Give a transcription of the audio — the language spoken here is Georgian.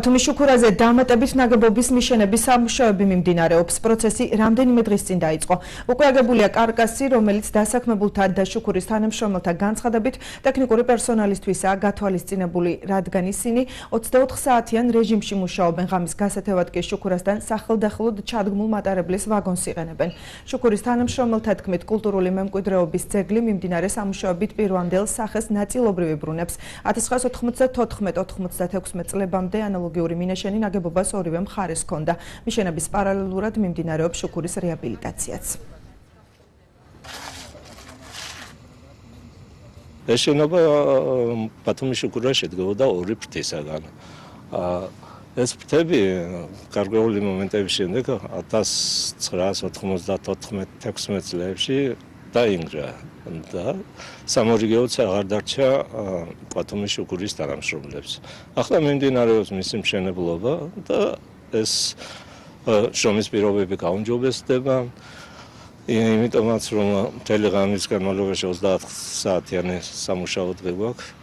ბათუმის შუქურაზე დამატებით ნაგებობის მიშენების სამუშაოები მიმდინარეობს. პროცესი რამდენიმე დღის წინ დაიწყო. უკვე აგებულია კარკასი, რომელიც დასაქმებულთა და შუქურის თანამშრომელთა განცხადებით ტექნიკური პერსონალისთვისაა გათვალისწინებული, რადგან ისინი 24 საათიან რეჟიმში მუშაობენ. ღამის გასათევად კი შუქურასთან სახელდახელოდ ჩადგმულ მატარებლის ვაგონს იყენებენ. შუქურის თანამშრომელთა თქმით, კულტურული მემკვიდრეობის ძეგლი მიმდინარე სამუშაოებით პირვანდელ სახეს ნაწილობრივ იბრუნებს. 1994-96 წლებამდე ანალოგიური მინაშენი ნაგებობას ორივე მხარეს ჰქონდა. მიშენების პარალელურად მიმდინარეობს შუქურის რეაბილიტაციაც. ეს შენობა ბათუმის შუქურას შედგებოდა ორი ფრთისაგან. ეს ფრთები გარკვეული მომენტების შემდეგ 1994-16 წლებში დაინგრა და სამორიგეოც აღარ დარჩა ბათუმის შუქურის თანამშრომლებს. ახლა მიმდინარეობს მისი მშენებლობა და ეს შრომის პირობები გაუმჯობესდება. იმიტომაც რომ მთელი ღამის განმავლობაში 24 საათიანი სამუშაო დღე გვაქვს.